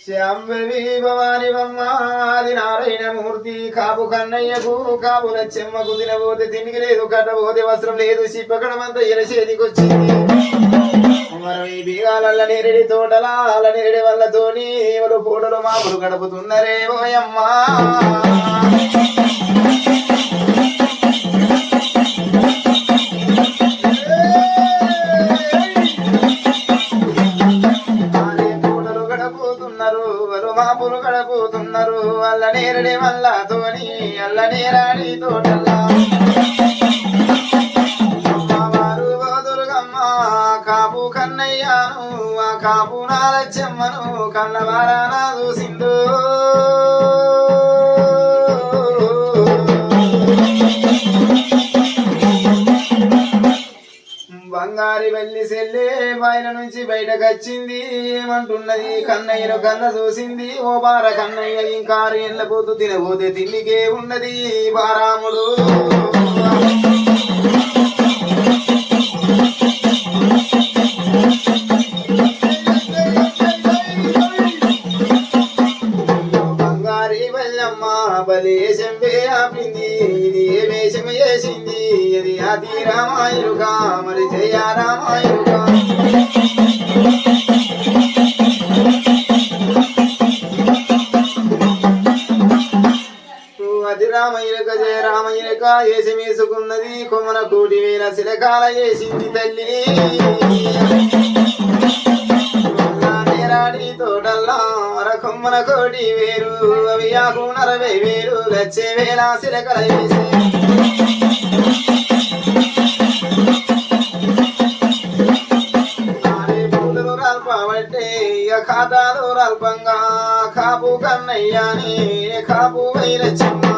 శాంభవి భవాని బొమ్మాది నారాయణమూర్తి కాపు కన్నయ్యకు కాపు లచ్చమ్మకు తినబోతే తిండికి లేదు కట్టబోతే వస్త్రం లేదు సిప్పకడమంతా ఎరసేదికొచ్చింది మరి ఈ బీగాలల్ల నేరేడి తోటలా అల్ల నేరేడి వల్లతోని ఎవరు పూటలు మాపులు గడుపుతున్నరే ఓయమ్మా మాపులు గడపుతున్నారు అల్ల నేరడి వల్లతోని అల్ల నేరాడి తోటల్లా అమ్మవారు దుర్గమ్మ కాపు కన్నయ్యాను ఆ కాపు నాలచ్చమ్మను కన్నవారానా చూసిందో బంగారి వెళ్ళి సెల్లే బయట నుంచి బయటకు వచ్చింది ఏమంటున్నది కన్నయ్యను కన్న చూసింది ఓ బార కన్నయ్య ఇంకా 6 ఏళ్ళ పోతూ తినబోతే తిండికే ఉన్నది బారాముడు బంగారి వెళ్ళమ్మ బలేశం ఆపింది ఇది ఏ వేషం చేసింది ఇది ఆది రామాయుగా మరి జయ రామాయుగా అది రామయ్యక జయ రామయ్యక వేషం వేసుకున్నది కొమ్మన 1,00,00,000 శిలకాల చేసింది తల్లి నేరాడి తోటల్లా కొమ్మన 1,00,00,000 అవి ఆకు 60,000 లక్షవేల శిలకల వేసి రాల్పబట్టే ఖాతాలు రల్పంగా కాపు కన్నయ్యాని కాపు వైరచ్చమ్మ